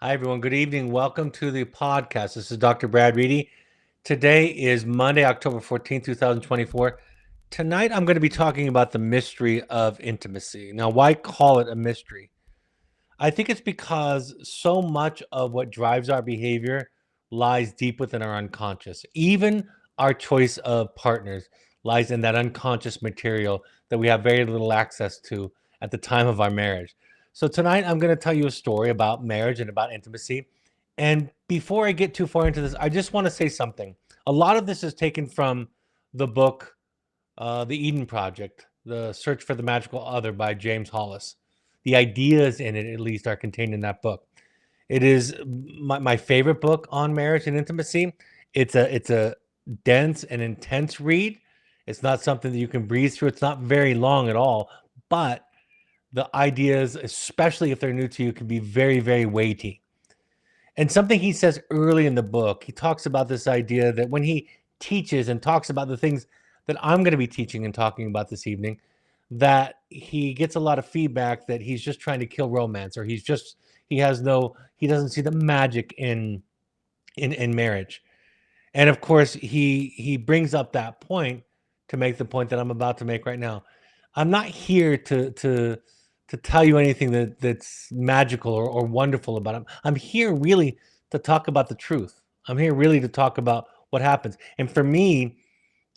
Hi, everyone. Good evening. Welcome to the podcast. This is Dr. Brad Reedy. Today is Monday, October 14th, 2024. Tonight, I'm going to be talking about the mystery of intimacy. Now, why call it a mystery? I think it's because so much of what drives our behavior lies deep within our unconscious. Even our choice of partners lies in that unconscious material that we have very little access to at the time of our marriage. So, tonight I'm going to tell you a story about marriage and about intimacy. And before I get too far into this, I just want to say something. A lot of this is taken from the book, The Eden Project, The Search for the Magical Other by James Hollis. The ideas in it, at least, are contained in that book. It is my favorite book on marriage and intimacy. It's a dense and intense read. It's not something that you can breeze through. It's not very long at all, but the ideas, especially if they're new to you, can be very, very weighty. And something he says early in the book, he talks about this idea that when he teaches and talks about the things that I'm going to be teaching and talking about this evening, that he gets a lot of feedback that he's just trying to kill romance, or he doesn't see the magic in marriage. And of course, he brings up that point to make the point that I'm about to make right now. I'm not here to tell you anything that's magical or wonderful about him. I'm here really to talk about the truth. I'm here really to talk about what happens. And for me,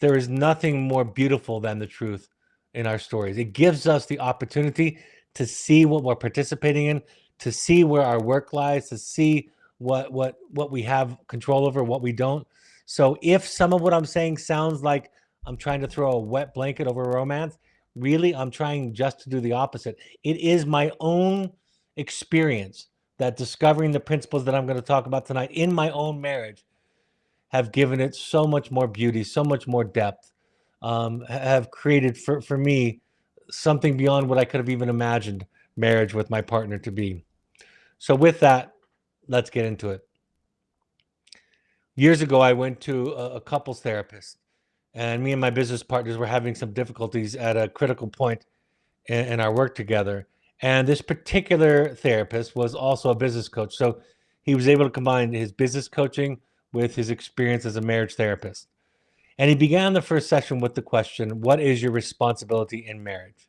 there is nothing more beautiful than the truth in our stories. It gives us the opportunity to see what we're participating in, to see where our work lies, to see what we have control over, what we don't. So if some of what I'm saying sounds like I'm trying to throw a wet blanket over romance, really I'm trying just to do the opposite. It is my own experience that discovering the principles that I'm going to talk about tonight in my own marriage have given it so much more beauty, so much more depth, have created for me something beyond what I could have even imagined marriage with my partner to be. So, with that, let's get into it. Years ago, I went to a couples therapist, and me and my business partners were having some difficulties at a critical point in our work together. And this particular therapist was also a business coach. So he was able to combine his business coaching with his experience as a marriage therapist. And he began the first session with the question, what is your responsibility in marriage?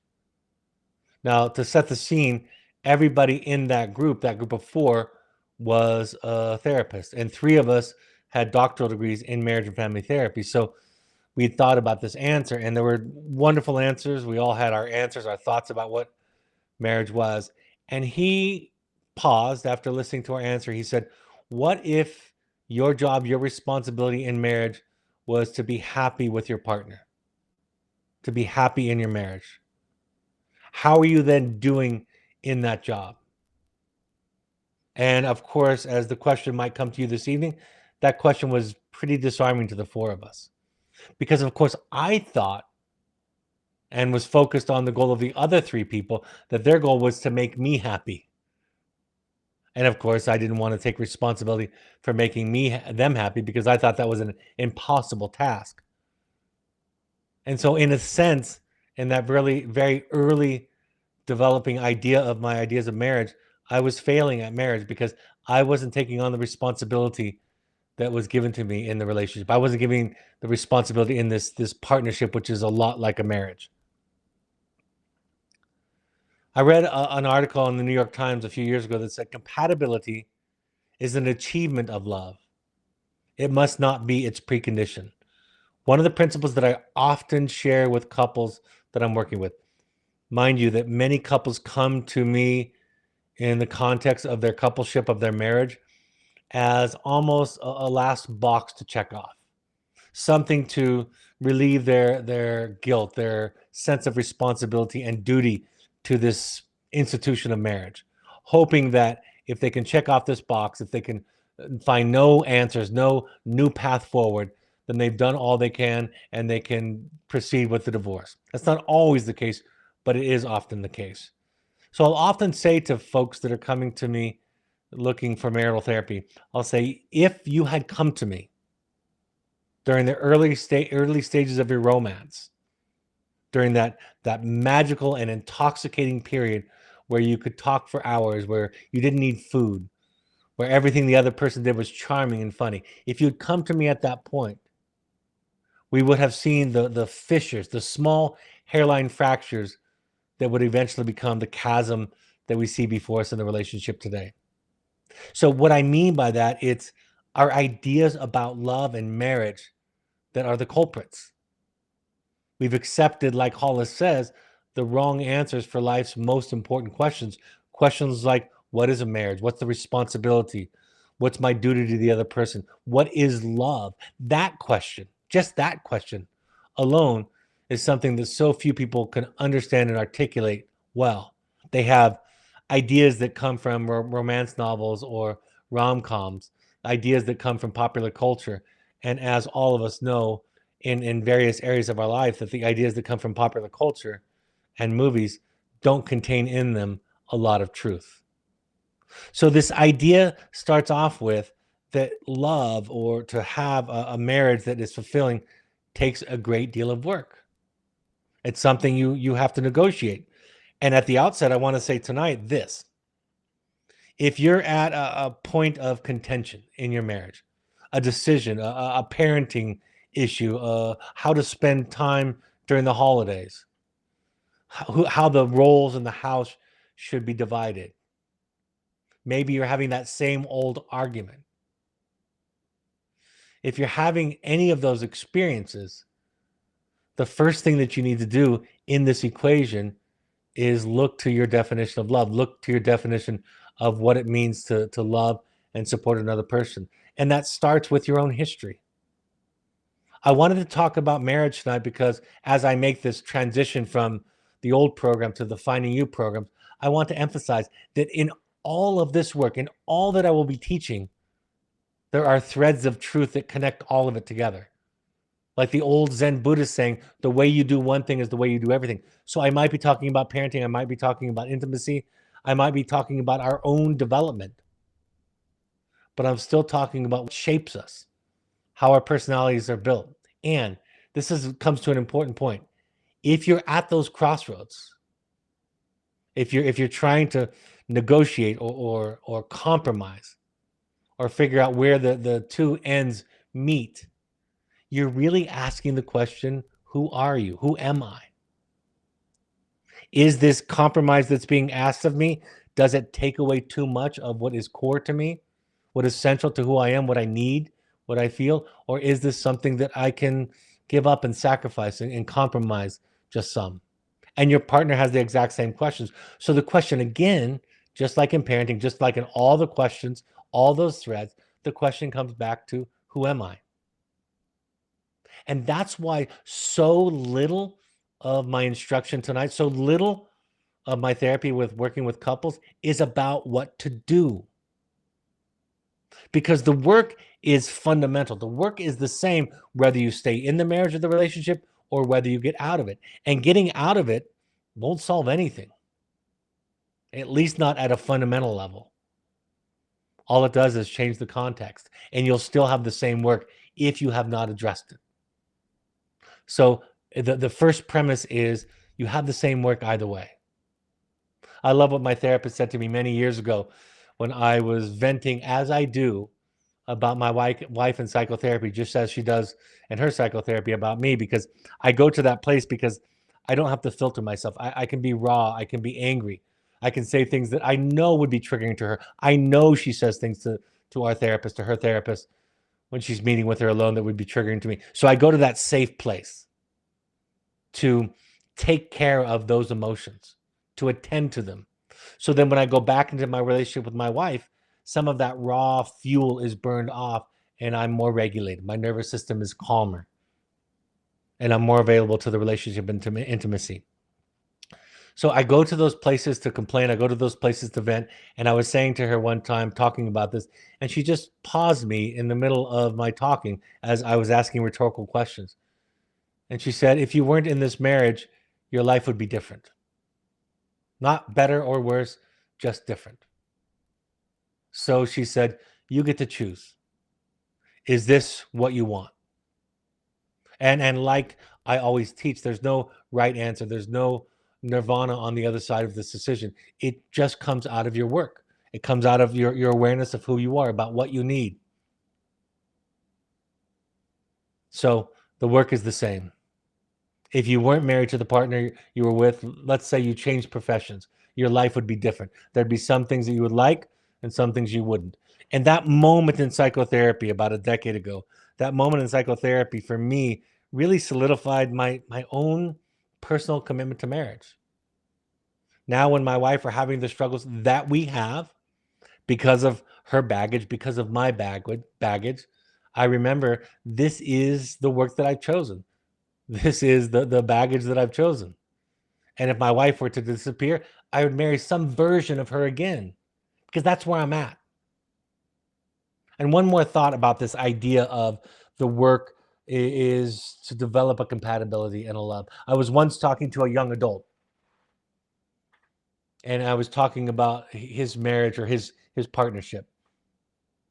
Now, to set the scene, everybody in that group of four, was a therapist, and three of us had doctoral degrees in marriage and family therapy. So we thought about this answer, and there were wonderful answers. We all had our answers, our thoughts about what marriage was. And he paused after listening to our answer. He said, what if your job, your responsibility in marriage was to be happy with your partner, to be happy in your marriage? How are you then doing in that job? And of course, as the question might come to you this evening, that question was pretty disarming to the four of us. Because, of course, I thought and was focused on the goal of the other three people, that their goal was to make me happy. And of course, I didn't want to take responsibility for making them happy, because I thought that was an impossible task. And so, in a sense, in that really very early developing idea of my ideas of marriage, I was failing at marriage because I wasn't taking on the responsibility that was given to me in the relationship. I wasn't giving the responsibility in this partnership, which is a lot like a marriage. I read an article in the New York Times a few years ago that said compatibility is an achievement of love. It must not be its precondition. One of the principles that I often share with couples that I'm working with, mind you, that many couples come to me in the context of their coupleship, of their marriage, as almost a last box to check off, something to relieve their guilt, their sense of responsibility and duty to this institution of marriage, hoping that if they can check off this box, if they can find no answers, no new path forward, then they've done all they can and they can proceed with the divorce. That's not always the case, but it is often the case. So I'll often say to folks that are coming to me looking for marital therapy, I'll say, if you had come to me during the early stages of your romance, during that magical and intoxicating period where you could talk for hours, where you didn't need food, where everything the other person did was charming and funny. If you'd come to me at that point, we would have seen the fissures, the small hairline fractures that would eventually become the chasm that we see before us in the relationship today. So what I mean by that, it's our ideas about love and marriage that are the culprits. We've accepted, like Hollis says, the wrong answers for life's most important questions. Questions like, what is a marriage? What's the responsibility? What's my duty to the other person? What is love? That question, just that question alone, is something that so few people can understand and articulate well. They have ideas that come from romance novels or rom-coms, ideas that come from popular culture. And as all of us know, in various areas of our life, that the ideas that come from popular culture and movies don't contain in them a lot of truth. So this idea starts off with that love, or to have a marriage that is fulfilling, takes a great deal of work. It's something you have to negotiate. And at the outset, I want to say tonight this: if you're at a point of contention in your marriage, a decision, a parenting issue, how to spend time during the holidays, how the roles in the house should be divided. Maybe you're having that same old argument. If you're having any of those experiences, the first thing that you need to do in this equation is look to your definition of love. Look to your definition of what it means to love and support another person. And that starts with your own history. I wanted to talk about marriage tonight because as I make this transition from the old program to the Finding You program, I want to emphasize that in all of this work, in all that I will be teaching, there are threads of truth that connect all of it together. Like the old Zen Buddhist saying, the way you do one thing is the way you do everything. So I might be talking about parenting. I might be talking about intimacy. I might be talking about our own development. But I'm still talking about what shapes us, how our personalities are built. And this comes to an important point. If you're at those crossroads, if you're trying to negotiate or compromise or figure out where the two ends meet, you're really asking the question, who are you? Who am I? Is this compromise that's being asked of me, does it take away too much of what is core to me, what is central to who I am, what I need, what I feel? Or is this something that I can give up and sacrifice and compromise just some? And your partner has the exact same questions. So the question again, just like in parenting, just like in all the questions, all those threads, the question comes back to, who am I? And that's why so little of my instruction tonight, so little of my therapy with working with couples is about what to do. Because the work is fundamental. The work is the same whether you stay in the marriage or the relationship or whether you get out of it. And getting out of it won't solve anything, at least not at a fundamental level. All it does is change the context, and you'll still have the same work if you have not addressed it. So the first premise is you have the same work either way. I love what my therapist said to me many years ago when I was venting, as I do, about my wife in psychotherapy, just as she does in her psychotherapy about me, because I go to that place because I don't have to filter myself. I can be raw. I can be angry. I can say things that I know would be triggering to her. I know she says things to our therapist, to her therapist, when she's meeting with her alone that would be triggering to me. So I go to that safe place to take care of those emotions, to attend to them. So then when I go back into my relationship with my wife, some of that raw fuel is burned off and I'm more regulated. My nervous system is calmer and I'm more available to the relationship intimacy. So I go to those places to complain. I go to those places to vent. And I was saying to her one time, talking about this, and she just paused me in the middle of my talking as I was asking rhetorical questions. And she said, if you weren't in this marriage, your life would be different. Not better or worse, just different. So she said, you get to choose. Is this what you want? And like I always teach, there's no right answer. There's no nirvana on the other side of this decision. It just comes out of your work. It comes out of your awareness of who you are, about what you need. So the work is the same. If you weren't married to the partner you were with, let's say you changed professions, your life would be different. There'd be some things that you would like and some things you wouldn't. And that moment in psychotherapy about a decade ago, that moment in psychotherapy for me really solidified my own personal commitment to marriage. Now, when my wife are having the struggles that we have because of her baggage, because of my baggage, I remember this is the work that I've chosen. This is the baggage that I've chosen. And if my wife were to disappear, I would marry some version of her again, because that's where I'm at. And one more thought about this idea of the work is to develop a compatibility and a love. I was once talking to a young adult, and I was talking about his marriage or his partnership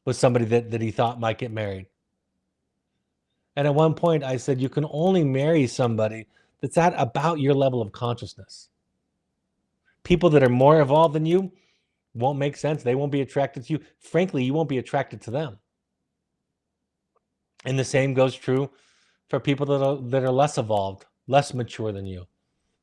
with somebody that he thought might get married. And at one point I said, you can only marry somebody that's at about your level of consciousness. People that are more evolved than you won't make sense. They won't be attracted to you. Frankly, you won't be attracted to them. And the same goes true for people that are less evolved, less mature than you.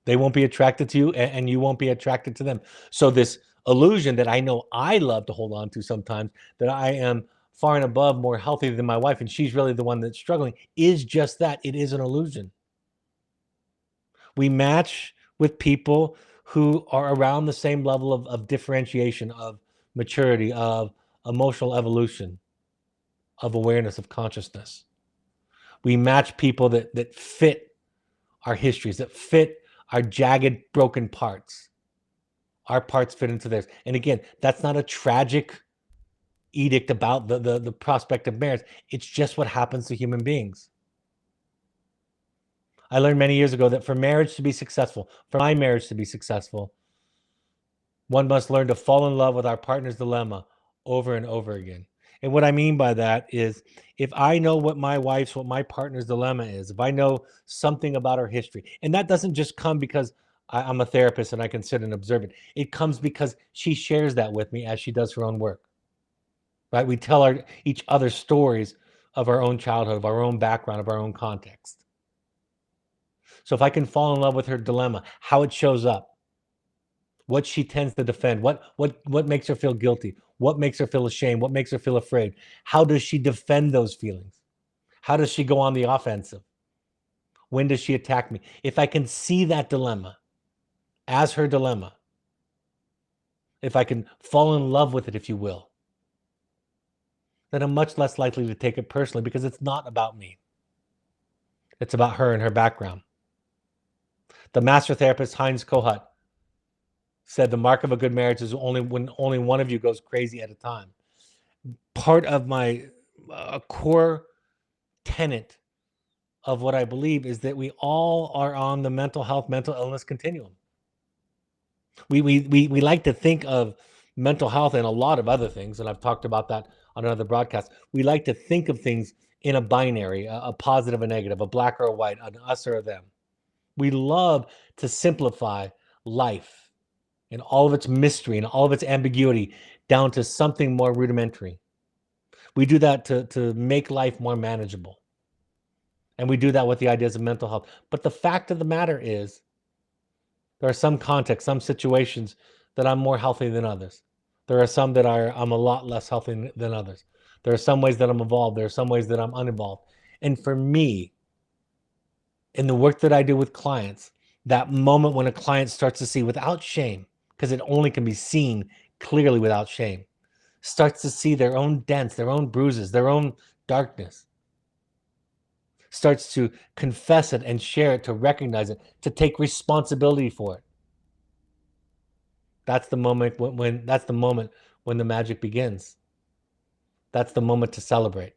They won't be attracted to you, and you won't be attracted to them. So this illusion that I know I love to hold on to sometimes, that I am far and above more healthy than my wife and she's really the one that's struggling, is just that. It is an illusion. We match with people who are around the same level of differentiation, of maturity, of emotional evolution, of awareness, of consciousness. We match people that fit our histories, that fit our jagged, broken parts. Our parts fit into theirs. And again, that's not a tragic edict about the prospect of marriage. It's just what happens to human beings. I learned many years ago that for marriage to be successful, for my marriage to be successful, one must learn to fall in love with our partner's dilemma over and over again. And what I mean by that is, if I know what my partner's dilemma is, if I know something about her history, and that doesn't just come because I'm a therapist and I can sit and observe it. It comes because she shares that with me as she does her own work, right? We tell each other stories of our own childhood, of our own background, of our own context. So if I can fall in love with her dilemma, how it shows up, what she tends to defend, what makes her feel guilty, what makes her feel ashamed, what makes her feel afraid, how does she defend those feelings? How does she go on the offensive? When does she attack me? If I can see that dilemma as her dilemma, if I can fall in love with it, if you will, then I'm much less likely to take it personally, because it's not about me. It's about her and her background. The master therapist Heinz Kohut said the mark of a good marriage is when only one of you goes crazy at a time. Part of my core tenet of what I believe is that we all are on the mental health, mental illness continuum. We like to think of mental health and a lot of other things, and I've talked about that on another broadcast. We like to think of things in a binary, a positive, a negative, a black or a white, an us or a them. We love to simplify life and all of its mystery and all of its ambiguity down to something more rudimentary. We do that to make life more manageable. And we do that with the ideas of mental health. But the fact of the matter is, there are some contexts, some situations that I'm more healthy than others. There are some that I'm a lot less healthy than others. There are some ways that I'm evolved. There are some ways that I'm unevolved. And for me, in the work that I do with clients, that moment when a client starts to see without shame, because it only can be seen clearly without shame, starts to see their own dents, their own bruises, their own darkness, starts to confess it and share it, to recognize it, to take responsibility for it. That's the moment when the magic begins. That's the moment to celebrate.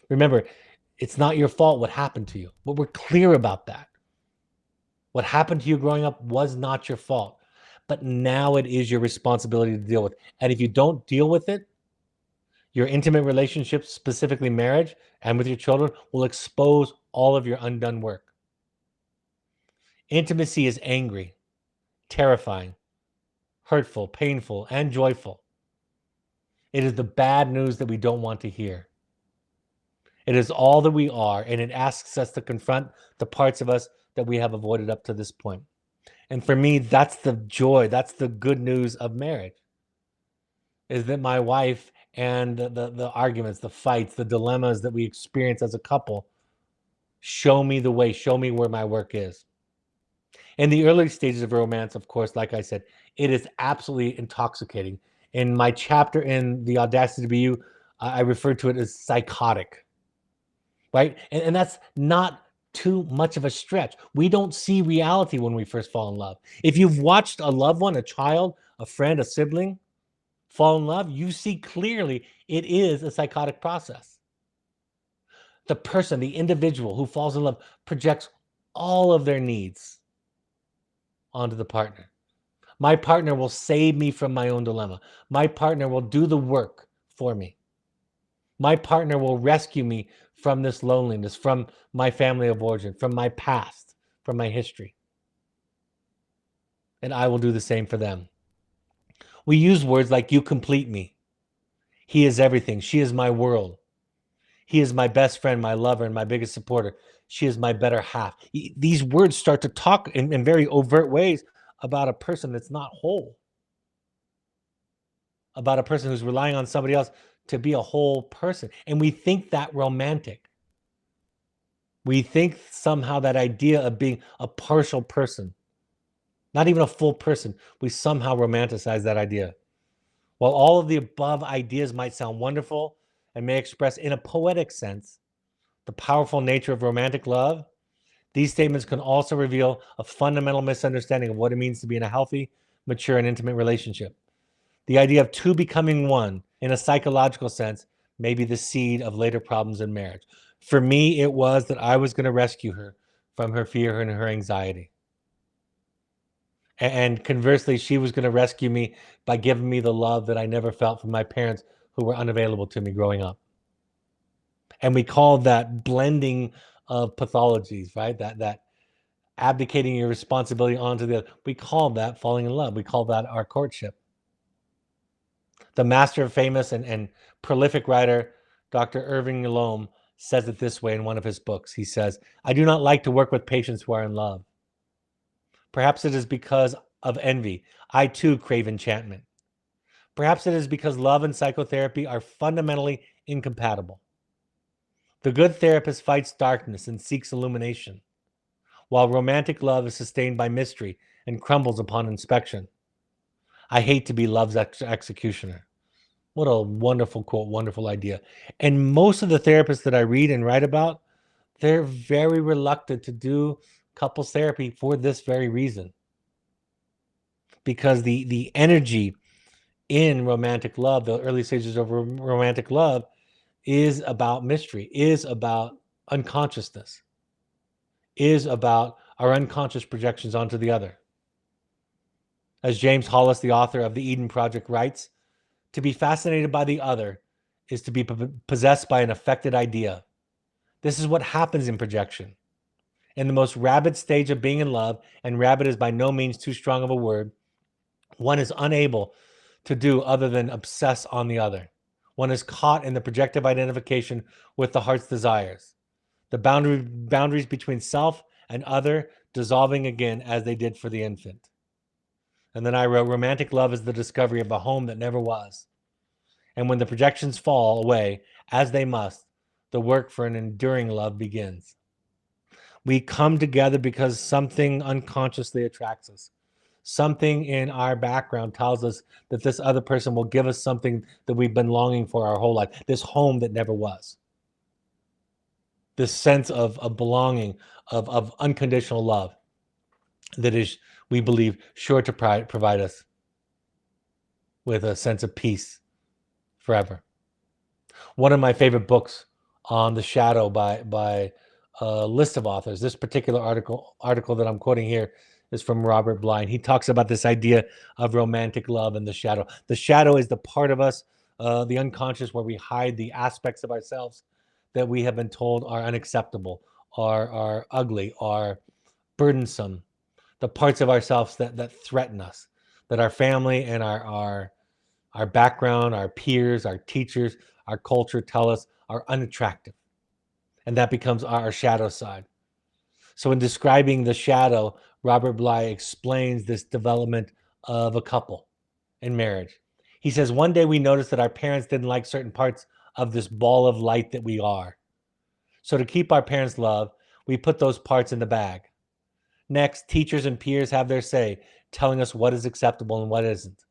Remember, it's not your fault what happened to you. But we're clear about that. What happened to you growing up was not your fault. But now it is your responsibility to deal with it. And if you don't deal with it, your intimate relationships, specifically marriage and with your children, will expose all of your undone work. Intimacy is angry, terrifying, hurtful, painful, and joyful. It is the bad news that we don't want to hear. It is all that we are, and it asks us to confront the parts of us that we have avoided up to this point. And for me, that's the joy, that's the good news of marriage, is that my wife and the arguments, the fights, the dilemmas that we experience as a couple show me the way, show me where my work is. In the early stages of romance, of course, like I said, it is absolutely intoxicating. In my chapter in The Audacity to Be You, I refer to it as psychotic, right? And that's not too much of a stretch. We don't see reality when we first fall in love. If you've watched a loved one, a child, a friend, a sibling fall in love, you see clearly it is a psychotic process. The person, the individual who falls in love projects all of their needs onto the partner. My partner will save me from my own dilemma. My partner will do the work for me. My partner will rescue me from this loneliness, from my family of origin, from my past, from my history. And I will do the same for them. We use words like, you complete me. He is everything. She is my world. He is my best friend, my lover, and my biggest supporter. She is my better half. These words start to talk in very overt ways about a person that's not whole, about a person who's relying on somebody else to be a whole person. And we think that romantic. We think somehow that idea of being a partial person, not even a full person, we somehow romanticize that idea. While all of the above ideas might sound wonderful and may express in a poetic sense the powerful nature of romantic love, these statements can also reveal a fundamental misunderstanding of what it means to be in a healthy, mature, and intimate relationship. The idea of two becoming one in a psychological sense may be the seed of later problems in marriage. For me, it was that I was going to rescue her from her fear and her anxiety. And conversely, she was going to rescue me by giving me the love that I never felt from my parents who were unavailable to me growing up. And we call that blending of pathologies, right? That abdicating your responsibility onto the other. We call that falling in love. We call that our courtship. The master, famous and prolific writer, Dr. Irving Yalom, says it this way in one of his books. He says, I do not like to work with patients who are in love. Perhaps it is because of envy. I too crave enchantment. Perhaps it is because love and psychotherapy are fundamentally incompatible. The good therapist fights darkness and seeks illumination, while romantic love is sustained by mystery and crumbles upon inspection. I hate to be love's executioner. What a wonderful quote, wonderful idea. And most of the therapists that I read and write about, they're very reluctant to do couples therapy for this very reason. Because the energy in romantic love, the early stages of romantic love, is about mystery, is about unconsciousness, is about our unconscious projections onto the other. As James Hollis, the author of the Eden Project, writes, to be fascinated by the other is to be possessed by an affected idea. This is what happens in projection. In the most rabid stage of being in love, and rabid is by no means too strong of a word, one is unable to do other than obsess on the other. One is caught in the projective identification with the heart's desires. The boundaries between self and other dissolving again as they did for the infant. And then I wrote, romantic love is the discovery of a home that never was. And when the projections fall away, as they must, the work for an enduring love begins. We come together because something unconsciously attracts us. Something in our background tells us that this other person will give us something that we've been longing for our whole life, this home that never was. This sense of belonging, of unconditional love that is, we believe, sure to provide us with a sense of peace forever. One of my favorite books on the shadow by a list of authors, this particular article that I'm quoting here is from Robert Bly. He talks about this idea of romantic love and the shadow. The shadow is the part of us, the unconscious, where we hide the aspects of ourselves that we have been told are unacceptable, are ugly, are burdensome, the parts of ourselves that threaten us. that our family and our background, our peers, our teachers, our culture tell us are unattractive. And that becomes our shadow side. So in describing the shadow, Robert Bly explains this development of a couple in marriage. He says, one day we noticed that our parents didn't like certain parts of this ball of light that we are. So to keep our parents' love, we put those parts in the bag. Next, teachers and peers have their say, telling us what is acceptable and what isn't.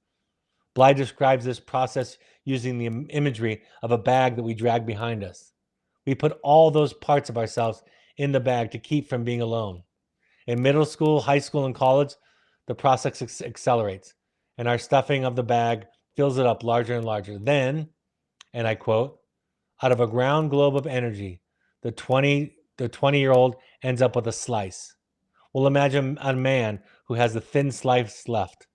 Bly describes this process using the imagery of a bag that we drag behind us. We put all those parts of ourselves in the bag to keep from being alone. In middle school, high school, and college, the process accelerates, and our stuffing of the bag fills it up larger and larger. Then, and I quote, out of a ground globe of energy, the 20-year-old ends up with a slice. We'll imagine a man who has a thin slice left,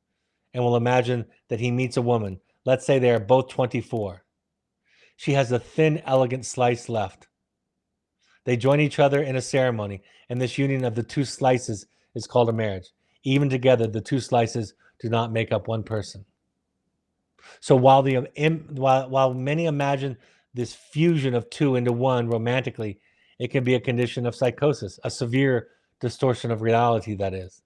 and we'll imagine that he meets a woman. Let's say they are both 24. She has a thin, elegant slice left. They join each other in a ceremony, and this union of the two slices is called a marriage. Even together, the two slices do not make up one person. So while many imagine this fusion of two into one romantically, it can be a condition of psychosis, a severe distortion of reality, that is.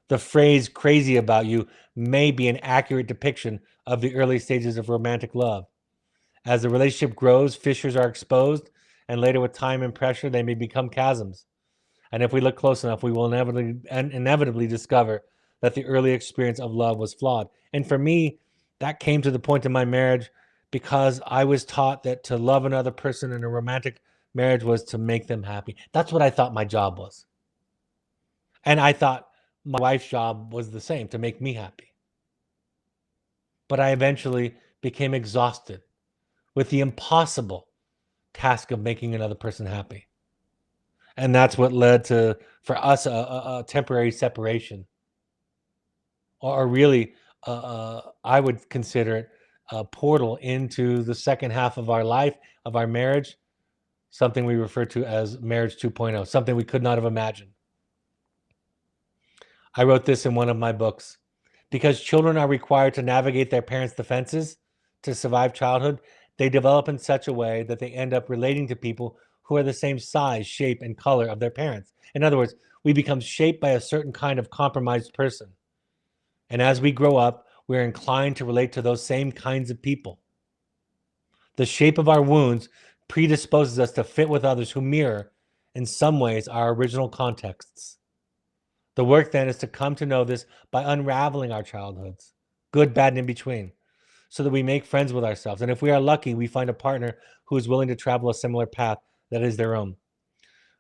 The phrase crazy about you may be an accurate depiction of the early stages of romantic love. As the relationship grows, fissures are exposed, and later with time and pressure, they may become chasms. And if we look close enough, we will inevitably discover that the early experience of love was flawed. And for me, that came to the point in my marriage because I was taught that to love another person in a romantic marriage was to make them happy. That's what I thought my job was. And I thought my wife's job was the same, to make me happy. But I eventually became exhausted with the impossible task of making another person happy. And that's what led to, for us, a temporary separation. Or really, I would consider it a portal into the second half of our life, of our marriage, something we refer to as marriage 2.0, something we could not have imagined. I wrote this in one of my books. Because children are required to navigate their parents' defenses to survive childhood, they develop in such a way that they end up relating to people who are the same size, shape, and color of their parents. In other words, we become shaped by a certain kind of compromised person. And as we grow up, we're inclined to relate to those same kinds of people. The shape of our wounds predisposes us to fit with others who mirror, in some ways, our original contexts. The work then is to come to know this by unraveling our childhoods, good, bad, and in between, so that we make friends with ourselves. And if we are lucky, we find a partner who is willing to travel a similar path that is their own.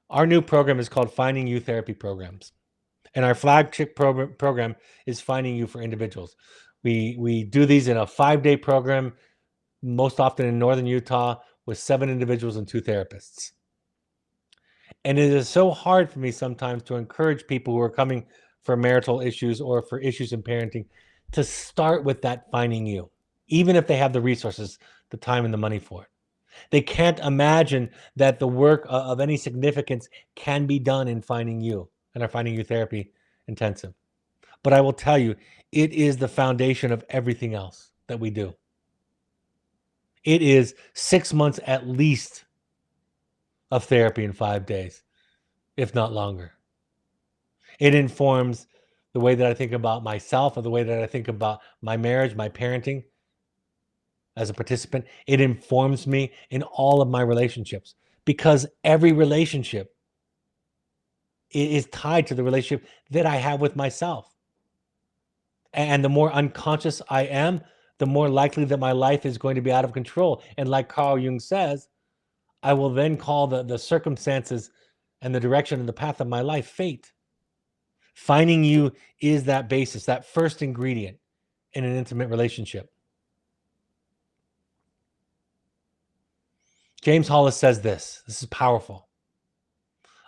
Our new program is called Finding You Therapy Programs. And our flagship program is Finding You for Individuals. We do these in a 5-day program, most often in northern Utah, with 7 individuals and 2 therapists. And it is so hard for me sometimes to encourage people who are coming for marital issues or for issues in parenting to start with that finding you, even if they have the resources, the time, and the money for it. They can't imagine that the work of any significance can be done in Finding You and our Finding You Therapy Intensive. But I will tell you, it is the foundation of everything else that we do. It is 6 months at least of therapy in 5 days, if not longer. It informs the way that I think about myself, or the way that I think about my marriage, my parenting as a participant. It informs me in all of my relationships, because every relationship is tied to the relationship that I have with myself. And the more unconscious I am, the more likely that my life is going to be out of control. And like Carl Jung says, I will then call the circumstances and the direction and the path of my life fate. Finding You is that basis, that first ingredient in an intimate relationship. James Hollis says this is powerful.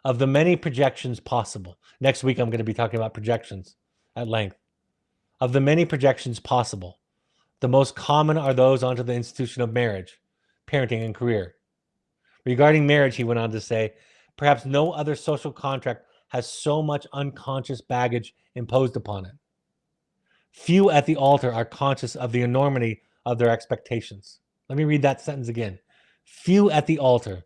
Of the many projections possible, next week I'm going to be talking about projections at length. Of the many projections possible, the most common are those onto the institution of marriage, parenting, and career. Regarding marriage, he went on to say, perhaps no other social contract has so much unconscious baggage imposed upon it. Few at the altar are conscious of the enormity of their expectations. Let me read that sentence again. Few at the altar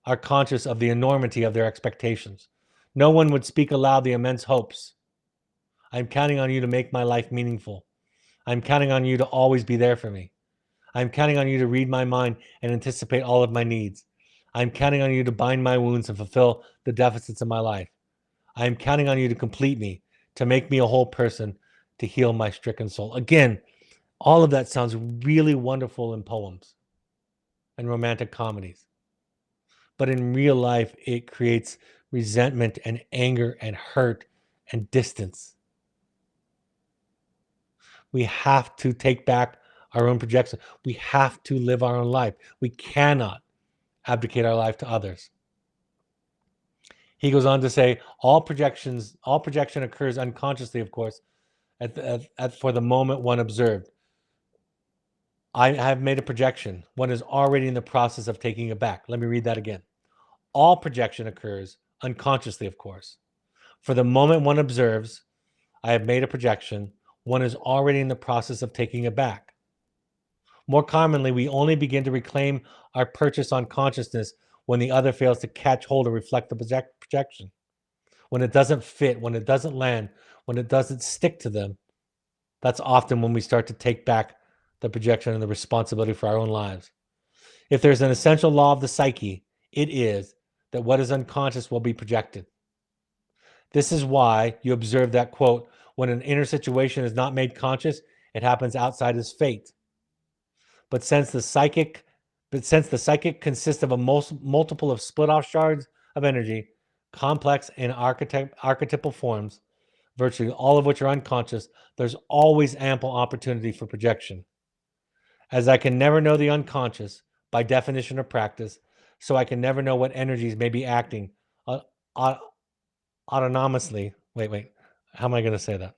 are conscious of the enormity of their expectations. No one would speak aloud the immense hopes. I'm counting on you to make my life meaningful. I'm counting on you to always be there for me. I'm counting on you to read my mind and anticipate all of my needs. I'm counting on you to bind my wounds and fulfill the deficits of my life. I am counting on you to complete me, to make me a whole person, to heal my stricken soul. Again, all of that sounds really wonderful in poems and romantic comedies. But in real life, it creates resentment and anger and hurt and distance. We have to take back our own projection. We have to live our own life. We cannot abdicate our life to others. He goes on to say, all projection occurs unconsciously, of course, for the moment one observed. I have made a projection. One is already in the process of taking it back. Let me read that again. All projection occurs unconsciously, of course. For the moment one observes, I have made a projection. One is already in the process of taking it back. More commonly, we only begin to reclaim our purchase on consciousness when the other fails to catch hold or reflect the projection. When it doesn't fit, when it doesn't land, when it doesn't stick to them, that's often when we start to take back the projection and the responsibility for our own lives. If there's an essential law of the psyche, it is that what is unconscious will be projected. This is why you observe that, quote, when an inner situation is not made conscious, it happens outside as fate. But since the psychic consists of a multiple of split off shards of energy, complex and archetypal forms, virtually all of which are unconscious, there's always ample opportunity for projection. As I can never know the unconscious by definition or practice, so I can never know what energies may be acting autonomously. Wait. How am I going to say that?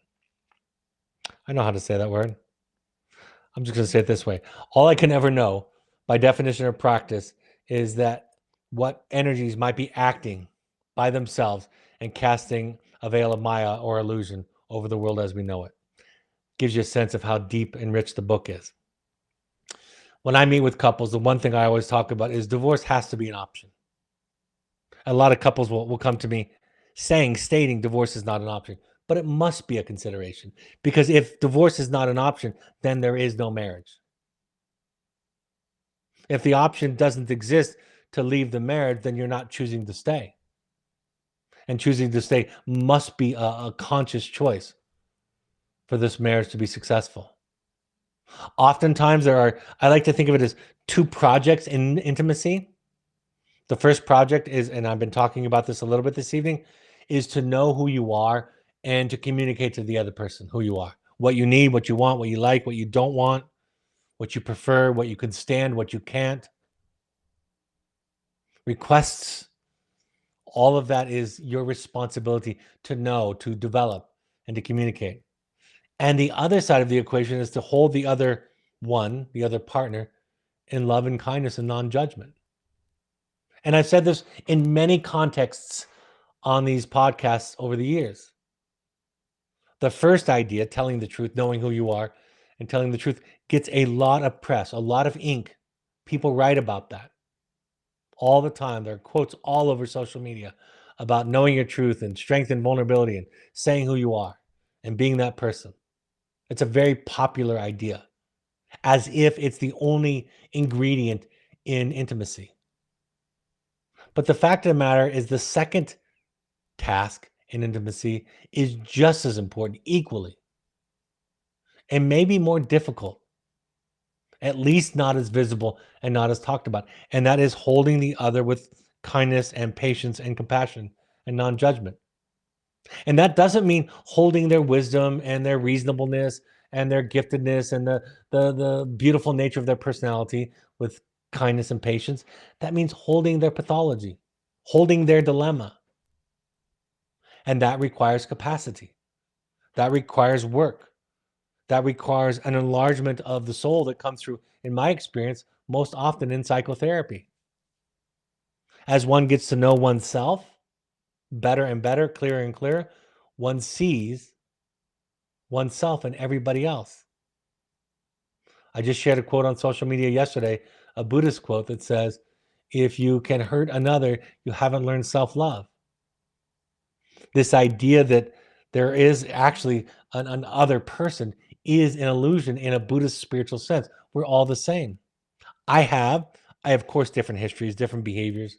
I know how to say that word. I'm just going to say it this way. All I can ever know by definition or practice is that what energies might be acting by themselves and casting a veil of Maya or illusion over the world as we know it. Gives you a sense of how deep and rich the book is. When I meet with couples, the one thing I always talk about is divorce has to be an option. A lot of couples will come to me stating divorce is not an option, but it must be a consideration, because if divorce is not an option, then there is no marriage. If the option doesn't exist to leave the marriage, then you're not choosing to stay. And choosing to stay must be a conscious choice for this marriage to be successful. Oftentimes I like to think of it as two projects in intimacy. The first project is, and I've been talking about this a little bit this evening, is to know who you are and to communicate to the other person who you are, what you need, what you want, what you like, what you don't want, what you prefer, what you can stand, what you can't. Requests, all of that is your responsibility to know, to develop, and to communicate. And the other side of the equation is to hold the other partner, in love and kindness and non-judgment. And I've said this in many contexts on these podcasts over the years. The first idea, telling the truth, knowing who you are, and telling the truth, gets a lot of press, a lot of ink. People write about that all the time. There are quotes all over social media about knowing your truth and strength and vulnerability and saying who you are and being that person. It's a very popular idea, as if it's the only ingredient in intimacy. But the fact of the matter is the second task in intimacy is just as important, equally, and maybe more difficult, at least not as visible and not as talked about. And that is holding the other with kindness and patience and compassion and non-judgment. And that doesn't mean holding their wisdom and their reasonableness and their giftedness and the beautiful nature of their personality with kindness and patience. That means holding their pathology, holding their dilemma. And that requires capacity. That requires work. That requires an enlargement of the soul that comes through, in my experience, most often in psychotherapy. As one gets to know oneself better and better, clearer and clearer, one sees oneself and everybody else. I just shared a quote on social media yesterday, a Buddhist quote that says, if you can hurt another, you haven't learned self-love. This idea that there is actually an other person is an illusion in a Buddhist spiritual sense. We're all the same. I have, of course, different histories, different behaviors,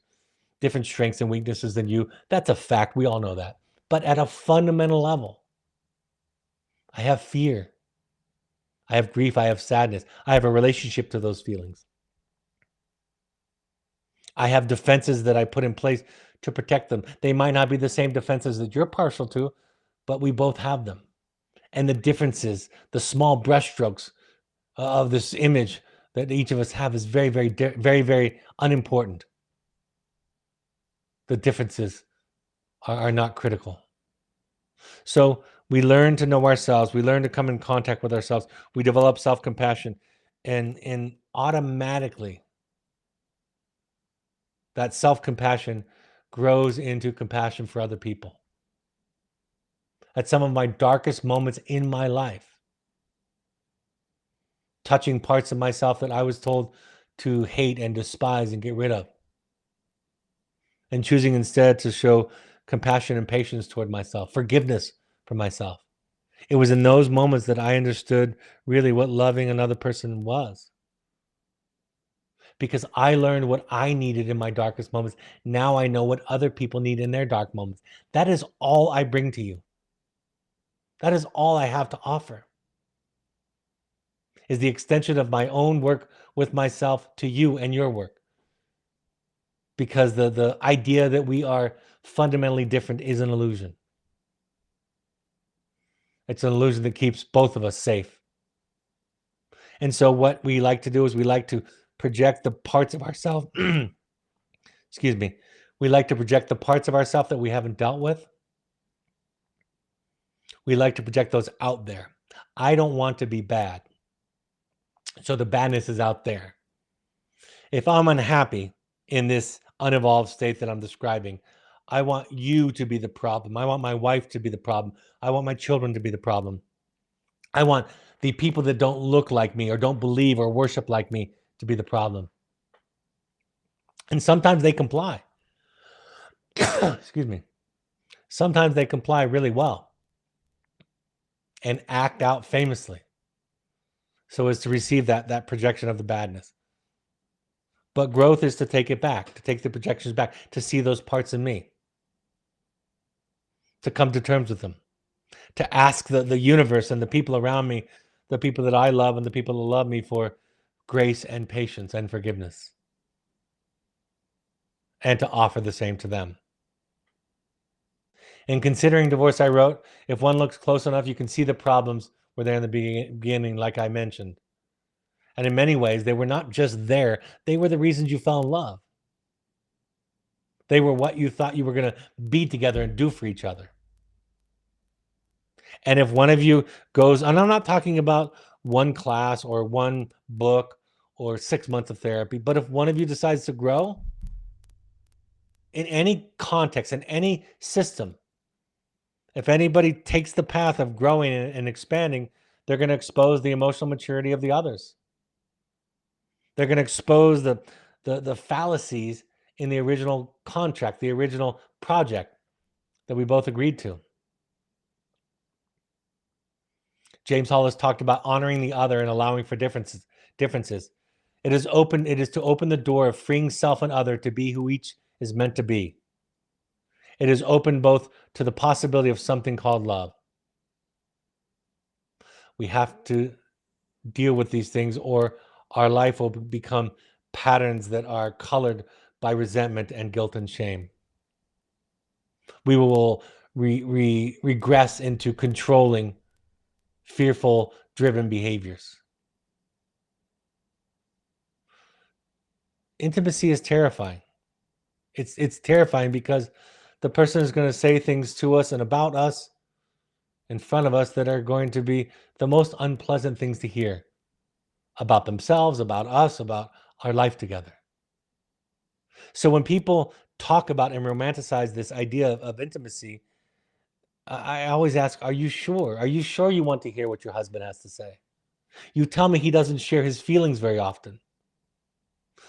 different strengths and weaknesses than you. That's a fact. We all know that. But at a fundamental level, I have fear. I have grief. I have sadness. I have a relationship to those feelings. I have defenses that I put in place to protect them. They might not be the same defenses that you're partial to, but we both have them. And the differences, the small brushstrokes of this image that each of us have is very, very, very, very unimportant. The differences are not critical. So we learn to know ourselves. We learn to come in contact with ourselves. We develop self-compassion, and automatically that self-compassion grows into compassion for other people. At some of my darkest moments in my life, touching parts of myself that I was told to hate and despise and get rid of, and choosing instead to show compassion and patience toward myself, forgiveness for myself. It was in those moments that I understood really what loving another person was. Because I learned what I needed in my darkest moments. Now I know what other people need in their dark moments. That is all I bring to you. That is all I have to offer. Is the extension of my own work with myself to you and your work. Because the idea that we are fundamentally different is an illusion. It's an illusion that keeps both of us safe. And so what we like to do is we like to project the parts of ourselves, excuse me, we like to project the parts of ourselves that we haven't dealt with. We like to project those out there. I don't want to be bad. So the badness is out there. If I'm unhappy in this unevolved state that I'm describing, I want you to be the problem. I want my wife to be the problem. I want my children to be the problem. I want the people that don't look like me or don't believe or worship like me to be the problem. And sometimes they comply. Excuse me. Sometimes they comply really well and act out famously so as to receive that projection of the badness. But growth is to take it back, to take the projections back, to see those parts in me, to come to terms with them, to ask the universe and the people around me, the people that I love and the people that love me, for grace and patience and forgiveness, and to offer the same to them. In Considering Divorce, I wrote, if one looks close enough, you can see the problems were there in the beginning, like I mentioned. And in many ways, they were not just there. They were the reasons you fell in love. They were what you thought you were going to be together and do for each other. And if one of you goes, and I'm not talking about one class or one book or 6 months of therapy, but if one of you decides to grow in any context, in any system, if anybody takes the path of growing and expanding, they're going to expose the emotional maturity of the others. They're going to expose the fallacies in the original contract, the original project that we both agreed to. James Hollis talked about honoring the other and allowing for differences. It is to open the door of freeing self and other to be who each is meant to be. It is open both to the possibility of something called love. We have to deal with these things, or our life will become patterns that are colored by resentment and guilt and shame. We will regress into controlling, fearful, driven behaviors. Intimacy is terrifying. It's terrifying because the person is going to say things to us and about us in front of us that are going to be the most unpleasant things to hear about themselves, about us, about our life together. So when people talk about and romanticize this idea of intimacy, I always ask, are you sure? Are you sure you want to hear what your husband has to say? You tell me he doesn't share his feelings very often.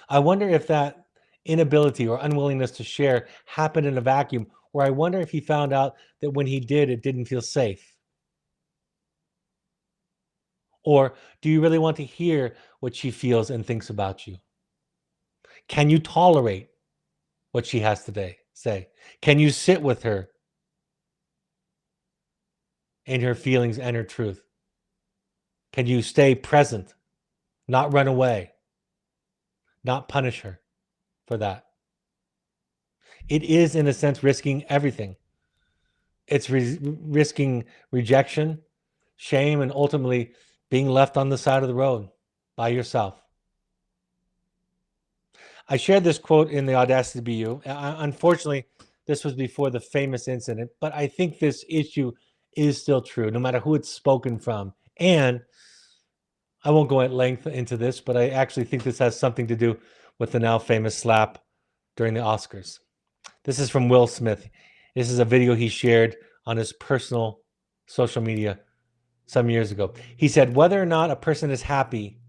I wonder if that inability or unwillingness to share happened in a vacuum, or I wonder if he found out that when he did, it didn't feel safe. Or do you really want to hear what she feels and thinks about you? Can you tolerate what she has to say? Can you sit with her in her feelings and her truth? Can you stay present, not run away, not punish her for that? It is, in a sense, risking everything. It's risking rejection, shame, and ultimately being left on the side of the road by yourself. I shared this quote in The Audacity to Be You. Unfortunately, this was before the famous incident, but I think this issue is still true, no matter who it's spoken from. And I won't go at length into this, but I actually think this has something to do with the now famous slap during the Oscars. This is from Will Smith. This is a video he shared on his personal social media some years ago. He said, whether or not a person is happy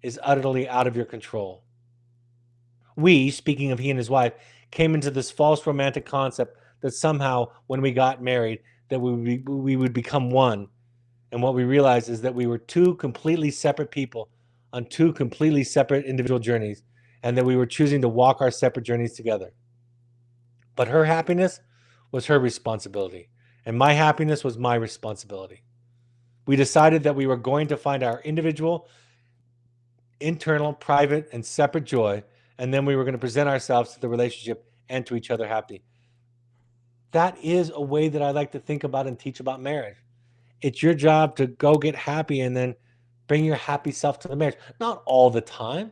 is utterly out of your control. We, speaking of he and his wife, came into this false romantic concept that somehow when we got married, that we would become one. And what we realized is that we were two completely separate people on two completely separate individual journeys, and that we were choosing to walk our separate journeys together. But her happiness was her responsibility, and my happiness was my responsibility. We decided that we were going to find our individual, internal, private, and separate joy, and then we were going to present ourselves to the relationship and to each other happy. That is a way that I like to think about and teach about marriage. It's your job to go get happy and then bring your happy self to the marriage. Not all the time.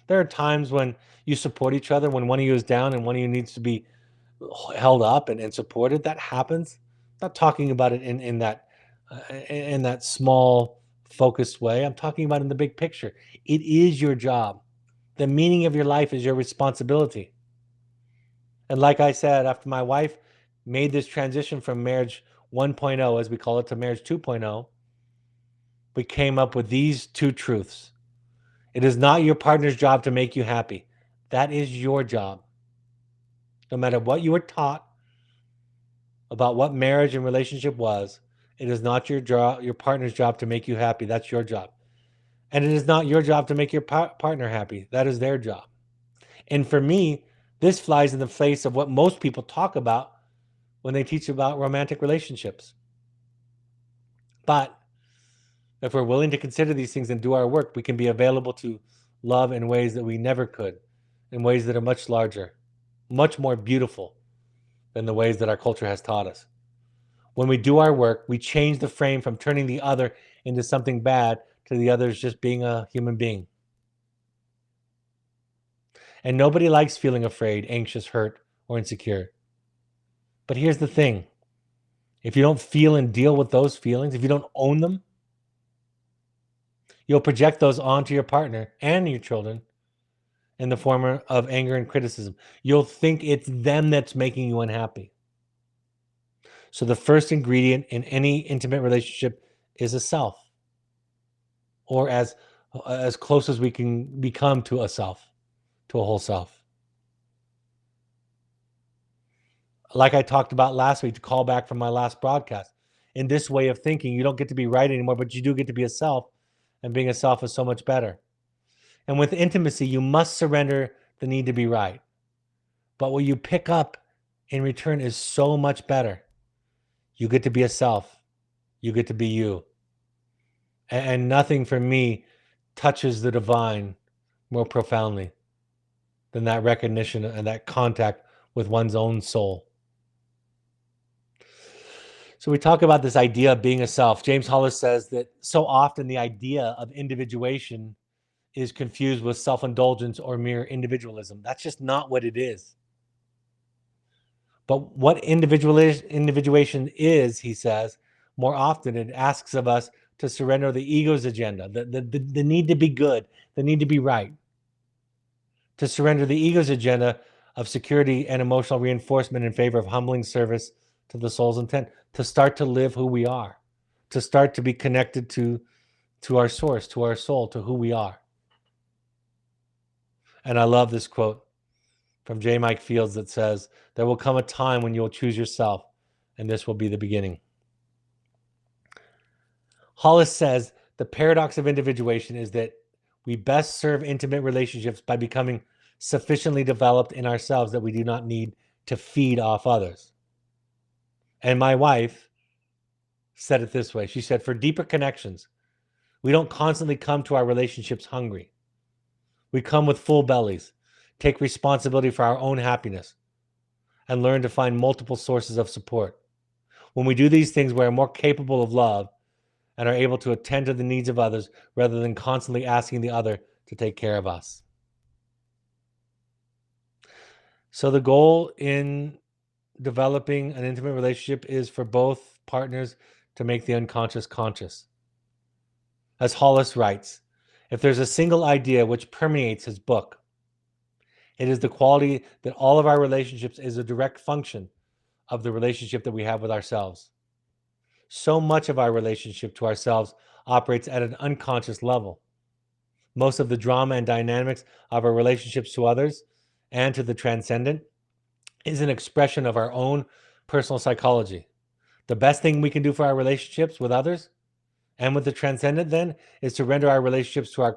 There are times when you support each other, when one of you is down and one of you needs to be held up and supported. That happens. I'm not talking about it in that small focused way. I'm talking about in the big picture. It is your job. The meaning of your life is your responsibility. And like I said, after my wife made this transition from marriage 1.0, as we call it, to marriage 2.0, we came up with these two truths. It is not your partner's job to make you happy. That is your job. No matter what you were taught about what marriage and relationship was, it is not your partner's job to make you happy. That's your job. And it is not your job to make your partner happy. That is their job. And for me, this flies in the face of what most people talk about when they teach about romantic relationships. But if we're willing to consider these things and do our work, we can be available to love in ways that we never could, in ways that are much larger, much more beautiful than the ways that our culture has taught us. When we do our work, we change the frame from turning the other into something bad to the other just being a human being. And nobody likes feeling afraid, anxious, hurt, or insecure. But here's the thing. If you don't feel and deal with those feelings, if you don't own them, you'll project those onto your partner and your children in the form of anger and criticism. You'll think it's them that's making you unhappy. So the first ingredient in any intimate relationship is a self, or as close as we can become to a self, to a whole self. Like I talked about last week, to call back from my last broadcast, in this way of thinking, you don't get to be right anymore, but you do get to be a self, and being a self is so much better. And with intimacy, you must surrender the need to be right. But what you pick up in return is so much better. You get to be a self. You get to be you. And nothing for me touches the divine more profoundly than that recognition and that contact with one's own soul. So we talk about this idea of being a self. James Hollis says that so often the idea of individuation is confused with self-indulgence or mere individualism. That's just not what it is. But what individuation is, he says, more often it asks of us to surrender the ego's agenda, the need to be good, the need to be right, to surrender the ego's agenda of security and emotional reinforcement in favor of humbling service to the soul's intent, to start to live who we are, to start to be connected to our source, to our soul, to who we are. And I love this quote from J. Mike Fields that says, "There will come a time when you'll choose yourself, and this will be the beginning." Hollis says, the paradox of individuation is that we best serve intimate relationships by becoming sufficiently developed in ourselves that we do not need to feed off others. And my wife said it this way. She said, for deeper connections, we don't constantly come to our relationships hungry. We come with full bellies, take responsibility for our own happiness, and learn to find multiple sources of support. When we do these things, we are more capable of love and are able to attend to the needs of others rather than constantly asking the other to take care of us. So the goal in developing an intimate relationship is for both partners to make the unconscious conscious. As Hollis writes, if there's a single idea which permeates his book, it is the quality that all of our relationships is a direct function of the relationship that we have with ourselves. So much of our relationship to ourselves operates at an unconscious level. Most of the drama and dynamics of our relationships to others and to the transcendent is an expression of our own personal psychology. The best thing we can do for our relationships with others and with the transcendent then is to render our relationships to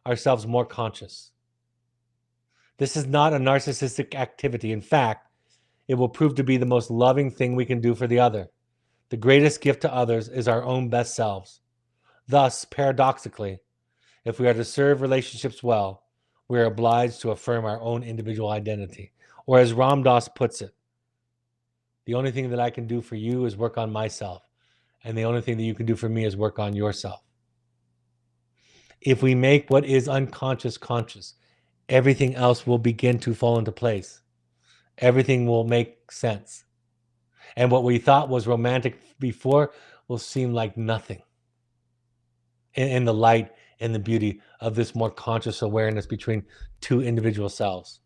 ourselves more conscious. This is not a narcissistic activity. In fact, it will prove to be the most loving thing we can do for the other. The greatest gift to others is our own best selves. Thus, paradoxically, if we are to serve relationships well, we are obliged to affirm our own individual identity. Or as Ram Dass puts it, the only thing that I can do for you is work on myself, and the only thing that you can do for me is work on yourself. If we make what is unconscious conscious, everything else will begin to fall into place. Everything will make sense. And what we thought was romantic before will seem like nothing in the light and the beauty of this more conscious awareness between two individual selves.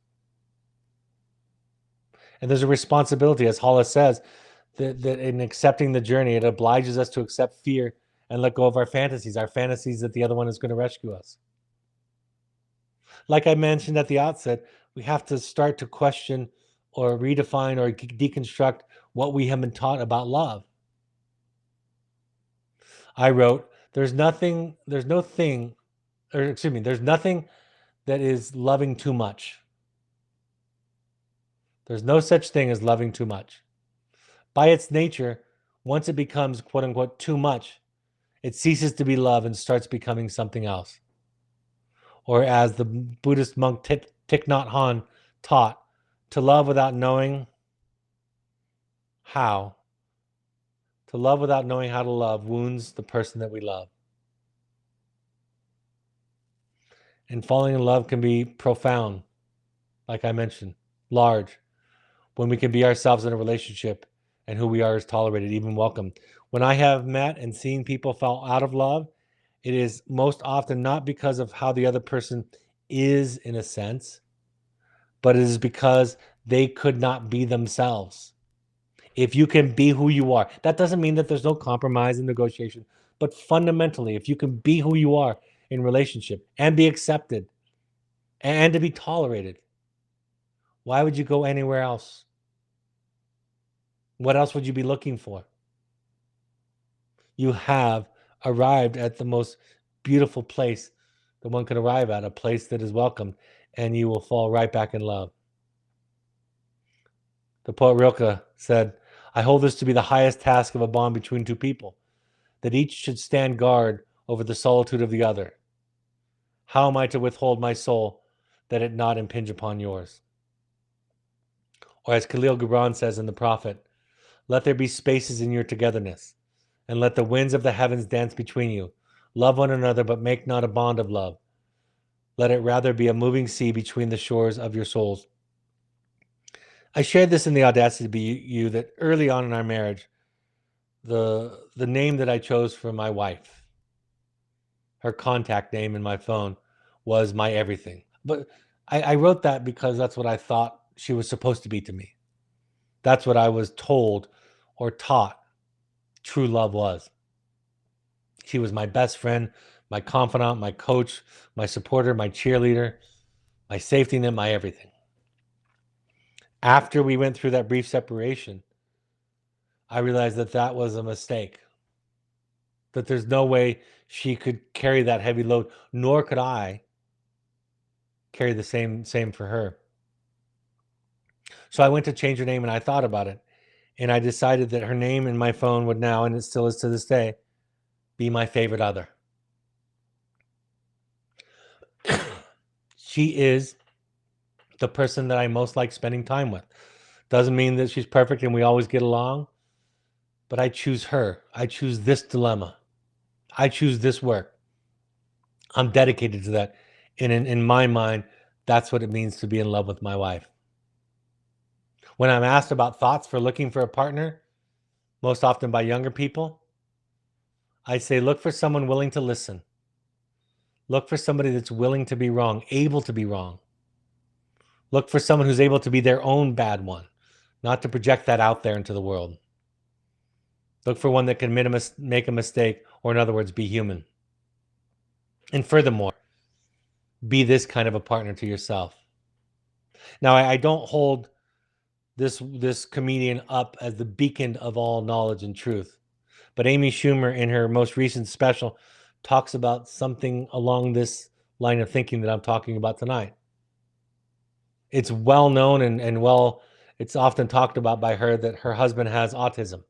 And there's a responsibility, as Hollis says, that in accepting the journey, it obliges us to accept fear and let go of our fantasies that the other one is going to rescue us. Like I mentioned at the outset, we have to start to question or redefine or deconstruct what we have been taught about love. I wrote, there's nothing that is loving too much. There's no such thing as loving too much. By its nature, once it becomes quote unquote too much, it ceases to be love and starts becoming something else. Or as the Buddhist monk Thich Nhat Hanh taught, to love without knowing how. To love without knowing how to love wounds the person that we love. And falling in love can be profound, like I mentioned, large, when we can be ourselves in a relationship and who we are is tolerated, even welcomed. When I have met and seen people fall out of love, it is most often not because of how the other person is in a sense, but it is because they could not be themselves. If you can be who you are, that doesn't mean that there's no compromise and negotiation, but fundamentally, if you can be who you are in relationship and be accepted and to be tolerated, why would you go anywhere else? What else would you be looking for? You have arrived at the most beautiful place that one could arrive at, a place that is welcomed, and you will fall right back in love. The poet Rilke said, I hold this to be the highest task of a bond between two people, that each should stand guard over the solitude of the other. How am I to withhold my soul that it not impinge upon yours? Or as Khalil Gibran says in The Prophet, let there be spaces in your togetherness, and let the winds of the heavens dance between you. Love one another, but make not a bond of love. Let it rather be a moving sea between the shores of your souls. I shared this in the Audacity to Be You that early on in our marriage, the name that I chose for my wife, her contact name in my phone, was my everything. But I wrote that because that's what I thought she was supposed to be to me. That's what I was told or taught true love was. She was my best friend, my confidant, my coach, my supporter, my cheerleader, my safety net, my everything. After we went through that brief separation, I realized that that was a mistake, that there's no way she could carry that heavy load, nor could I carry the same for her. So I went to change her name, and I thought about it, and I decided that her name in my phone would now, and it still is to this day, be my favorite other. She is the person that I most like spending time with. Doesn't mean that she's perfect and we always get along, but I choose her. I choose this dilemma. I choose this work. I'm dedicated to that. And in my mind, that's what it means to be in love with my wife. When I'm asked about thoughts for looking for a partner, most often by younger people, I say, look for someone willing to listen. Look for somebody that's willing to be wrong, able to be wrong. Look for someone who's able to be their own bad one, not to project that out there into the world. Look for one that can make a mistake, or in other words, be human. And furthermore, be this kind of a partner to yourself. Now, I don't hold this comedian up as the beacon of all knowledge and truth, but Amy Schumer, in her most recent special, talks about something along this line of thinking that I'm talking about tonight. It's well known and it's often talked about by her that her husband has autism.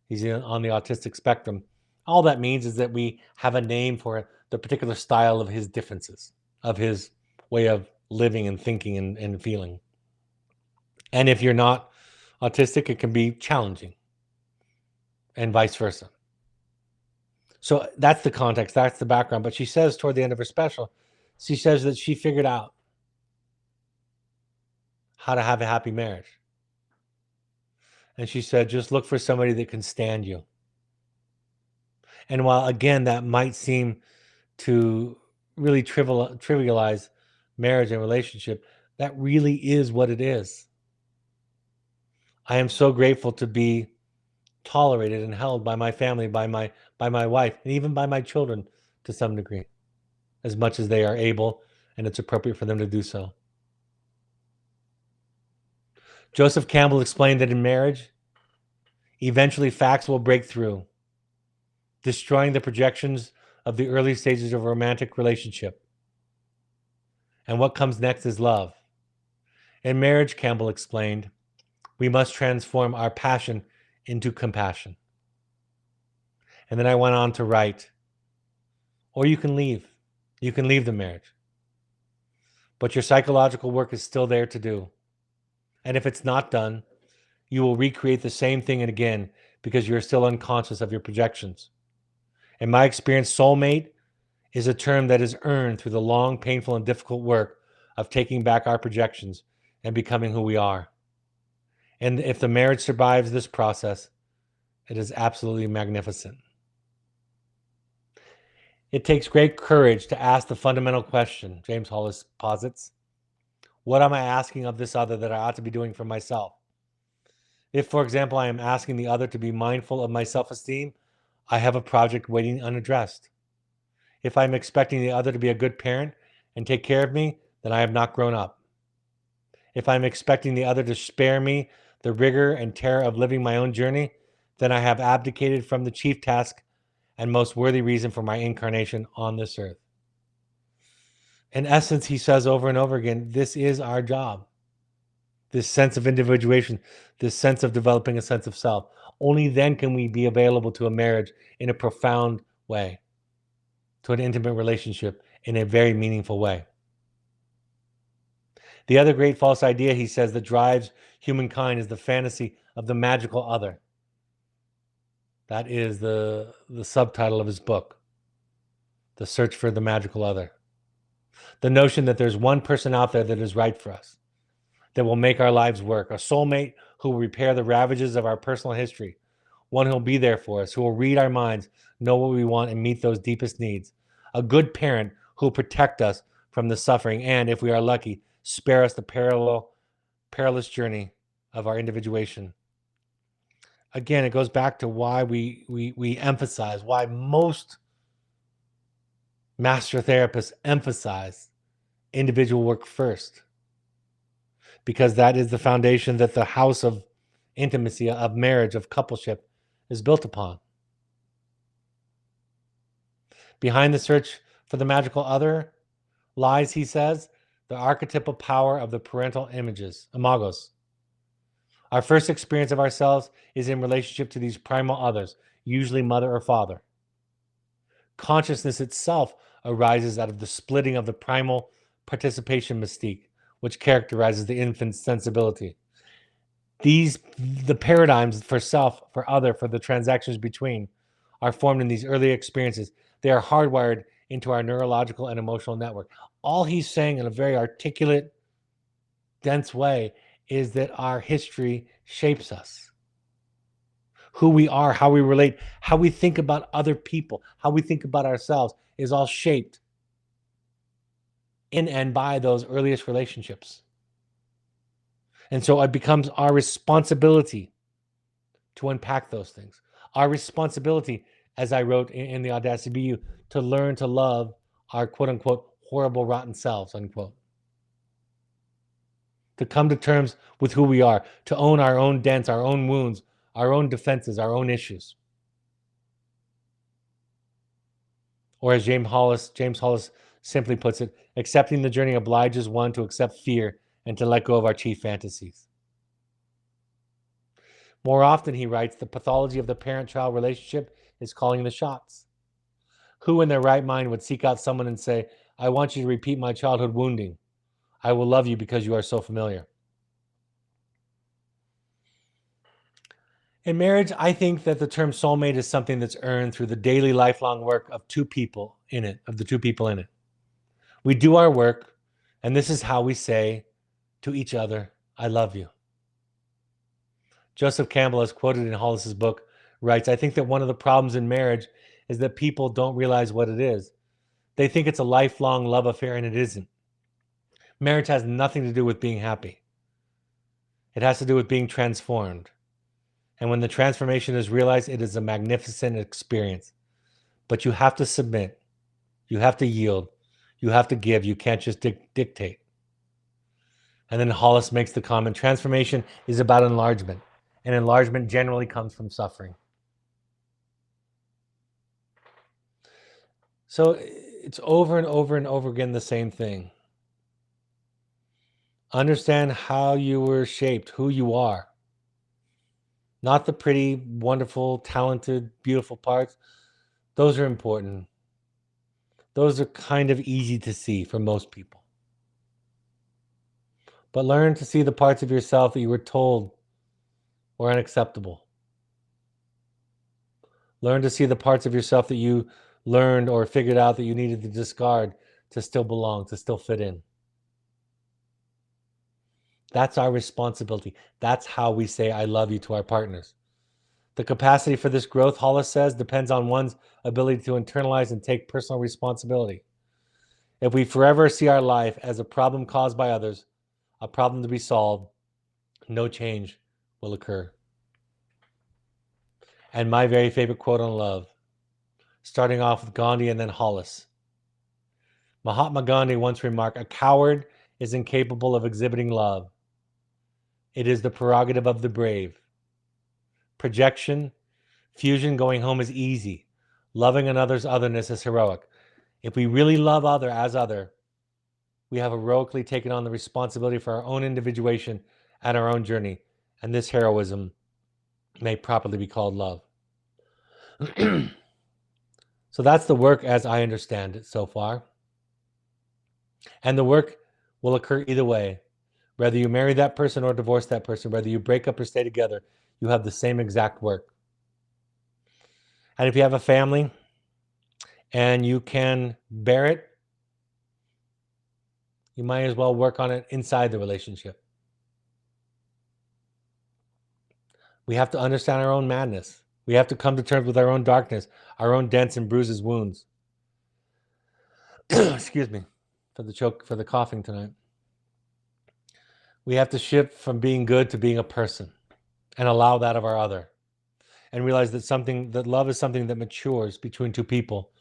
He's on the autistic spectrum. All that means is that we have a name for the particular style of his differences, of his way of living and thinking and feeling. And if you're not autistic, it can be challenging, and vice versa. So that's the context, that's the background. But she says toward the end of her special, she says that she figured out how to have a happy marriage. And she said, just look for somebody that can stand you. And while, again, that might seem to really trivialize marriage and relationship, that really is what it is. I am so grateful to be tolerated and held by my family, by my wife, and even by my children to some degree, as much as they are able and it's appropriate for them to do so. Joseph Campbell explained that in marriage, eventually facts will break through, destroying the projections of the early stages of a romantic relationship. And what comes next is love. In marriage, Campbell explained, we must transform our passion into compassion. And then I went on to write, or you can leave. You can leave the marriage. But your psychological work is still there to do. And if it's not done, you will recreate the same thing again because you're still unconscious of your projections. In my experience, soulmate is a term that is earned through the long, painful, and difficult work of taking back our projections and becoming who we are. And if the marriage survives this process, it is absolutely magnificent. It takes great courage to ask the fundamental question, James Hollis posits. What am I asking of this other that I ought to be doing for myself? If, for example, I am asking the other to be mindful of my self-esteem, I have a project waiting unaddressed. If I'm expecting the other to be a good parent and take care of me, then I have not grown up. If I'm expecting the other to spare me the rigor and terror of living my own journey, then I have abdicated from the chief task and most worthy reason for my incarnation on this earth. In essence, he says over and over again, this is our job. This sense of individuation, this sense of developing a sense of self. Only then can we be available to a marriage in a profound way, to an intimate relationship in a very meaningful way. The other great false idea, he says, that drives humankind is the fantasy of the magical other. That is the subtitle of his book, The Search for the Magical Other. The notion that there's one person out there that is right for us, that will make our lives work, a soulmate who will repair the ravages of our personal history, one who will be there for us, who will read our minds, know what we want, and meet those deepest needs, a good parent who will protect us from the suffering and, if we are lucky, spare us the perilous journey of our individuation, again, it goes back to why we emphasize, why most master therapists emphasize individual work first, because that is the foundation that the house of intimacy, of marriage, of coupleship is built upon. Behind the search for the magical other lies, he says, the archetypal power of the parental images, imagos. Our first experience of ourselves is in relationship to these primal others, usually mother or father. Consciousness itself arises out of the splitting of the primal participation mystique, which characterizes the infant's sensibility. The paradigms for self, for other, for the transactions between are formed in these early experiences. They are hardwired into our neurological and emotional network. All he's saying in a very articulate, dense way is that our history shapes us. Who we are, how we relate, how we think about other people, how we think about ourselves is all shaped in and by those earliest relationships. And so it becomes our responsibility to unpack those things. Our responsibility, as I wrote in The Audacity Be You, to learn to love our quote unquote horrible, rotten selves, unquote. To come to terms with who we are, to own our own dents, our own wounds, our own defenses, our own issues. Or as James Hollis simply puts it, accepting the journey obliges one to accept fear and to let go of our chief fantasies. More often, he writes, the pathology of the parent-child relationship is calling the shots. Who in their right mind would seek out someone and say, I want you to repeat my childhood wounding. I will love you because you are so familiar. In marriage, I think that the term soulmate is something that's earned through the daily lifelong work of the two people in it. We do our work, and this is how we say to each other, I love you. Joseph Campbell, as quoted in Hollis's book, writes, I think that one of the problems in marriage is that people don't realize what it is. They think it's a lifelong love affair, and it isn't. Marriage has nothing to do with being happy. It has to do with being transformed. And when the transformation is realized, it is a magnificent experience. But you have to submit. You have to yield. You have to give. You can't just dictate. And then Hollis makes the comment, transformation is about enlargement. And enlargement generally comes from suffering. So it's over and over and over again the same thing. Understand how you were shaped, who you are. Not the pretty, wonderful, talented, beautiful parts. Those are important. Those are kind of easy to see for most people. But learn to see the parts of yourself that you were told were unacceptable. Learn to see the parts of yourself that you learned or figured out that you needed to discard to still belong, to still fit in. That's our responsibility. That's how we say I love you to our partners. The capacity for this growth, Hollis says, depends on one's ability to internalize and take personal responsibility. If we forever see our life as a problem caused by others, a problem to be solved, no change will occur. And my very favorite quote on love, starting off with Gandhi and then Hollis. Mahatma Gandhi once remarked, a coward is incapable of exhibiting love. It is the prerogative of the brave. Projection, fusion, going home is easy. Loving another's otherness is heroic. If we really love other as other, we have heroically taken on the responsibility for our own individuation and our own journey. And this heroism may properly be called love. So that's the work as I understand it so far. And the work will occur either way. Whether you marry that person or divorce that person, whether you break up or stay together, you have the same exact work. And if you have a family and you can bear it, you might as well work on it inside the relationship. We have to understand our own madness. We have to come to terms with our own darkness, our own dents and bruises, wounds. Excuse me for the coughing tonight. We have to shift from being good to being a person and allow that of our other. and realize that love is something that matures between two people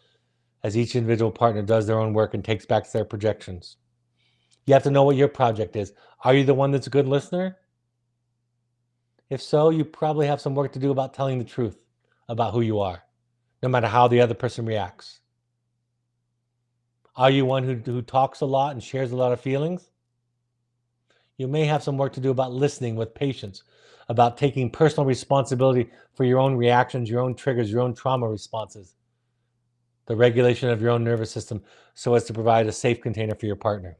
as each individual partner does their own work and takes back their projections. You have to know what your project is. Are you the one that's a good listener? If so, you probably have some work to do about telling the truth about who you are, no matter how the other person reacts. Are you one who talks a lot and shares a lot of feelings? You may have some work to do about listening with patience, about taking personal responsibility for your own reactions, your own triggers, your own trauma responses, the regulation of your own nervous system so as to provide a safe container for your partner.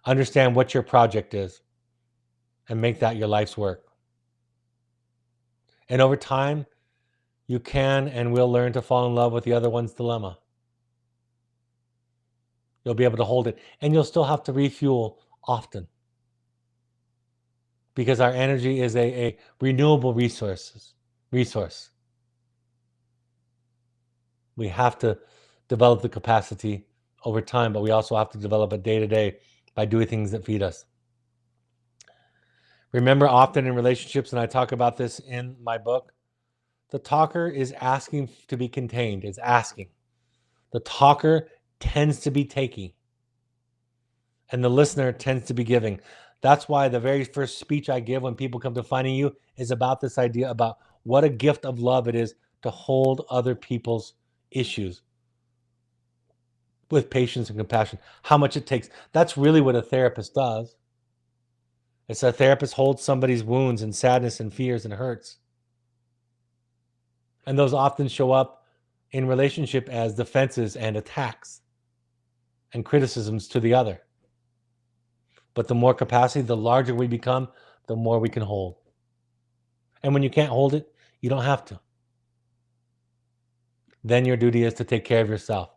Understand what your project is and make that your life's work. And over time, you can and will learn to fall in love with the other one's dilemma. You'll be able to hold it, and you'll still have to refuel often, because our energy is a renewable resource. We have to develop the capacity over time, but we also have to develop it day to day by doing things that feed us. Remember, often in relationships, and I talk about this in my book, the talker is asking to be contained. It's asking. The talker tends to be taking, and the listener tends to be giving. That's why the very first speech I give when people come to Finding You is about this idea about what a gift of love it is to hold other people's issues with patience and compassion, how much it takes. That's really what a therapist does. It's a therapist holds somebody's wounds and sadness and fears and hurts. And those often show up in relationship as defenses and attacks and criticisms to the other. But the more capacity, the larger we become, the more we can hold. And when you can't hold it, you don't have to. Then your duty is to take care of yourself,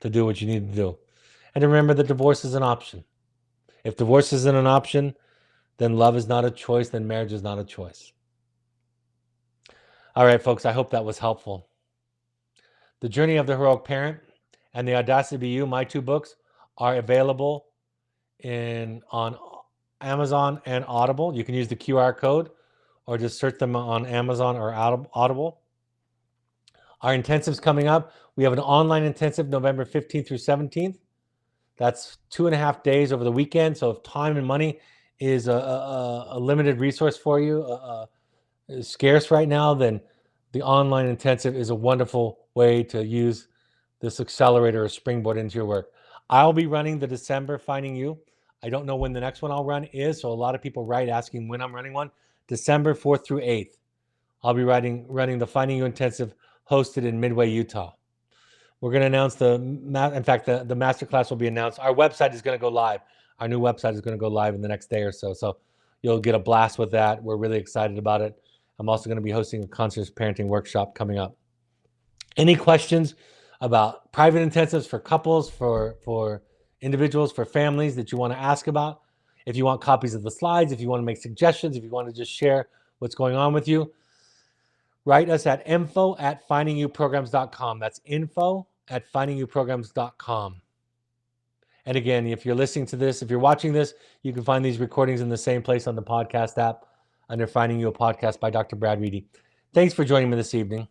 to do what you need to do. And remember that divorce is an option. If divorce isn't an option, then love is not a choice, then marriage is not a choice. All right, folks, I hope that was helpful. The Journey of the Heroic Parent and The Audacity to Be You, my 2 books, are available on Amazon and Audible. You can use the QR code or just search them on Amazon or Audible. Our intensive's coming up. We have an online intensive November 15th through 17th. That's 2.5 days over the weekend. So if time and money is a limited resource for you, is scarce right now, then the online intensive is a wonderful way to use this accelerator or springboard into your work. I'll be running the December Finding You. I don't know when the next one I'll run is, so a lot of people write asking when I'm running one. December 4th through 8th. I'll be running the Finding You Intensive hosted in Midway, Utah. We're going to announce the masterclass will be announced. Our website is going to go live. Our new website is going to go live in the next day or so. So you'll get a blast with that. We're really excited about it. I'm also going to be hosting a conscious parenting workshop coming up. Any questions about private intensives for couples, for individuals, for families that you want to ask about? If you want copies of the slides, if you want to make suggestions, if you want to just share what's going on with you, write us at info@findingyouprograms.com. That's info@findingyouprograms.com. And again, if you're listening to this, if you're watching this, you can find these recordings in the same place on the podcast app under Finding You, a Podcast by Dr. Brad Reedy. Thanks for joining me this evening.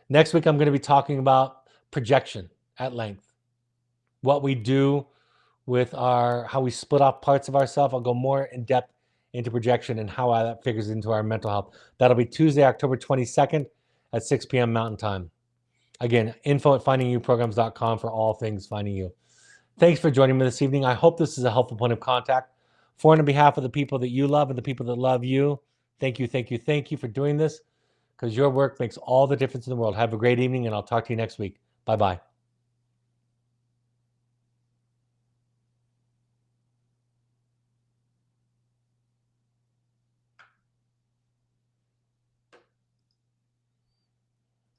Next week, I'm going to be talking about projection at length. What we do with how we split off parts of ourselves. I'll go more in depth into projection and how that figures into our mental health. That'll be Tuesday, October 22nd at 6 p.m. Mountain Time. Again, info@findingyouprograms.com for all things Finding You. Thanks for joining me this evening. I hope this is a helpful point of contact for and on behalf of the people that you love and the people that love you. Thank you for doing this, because your work makes all the difference in the world. Have a great evening, and I'll talk to you next week. Bye-bye.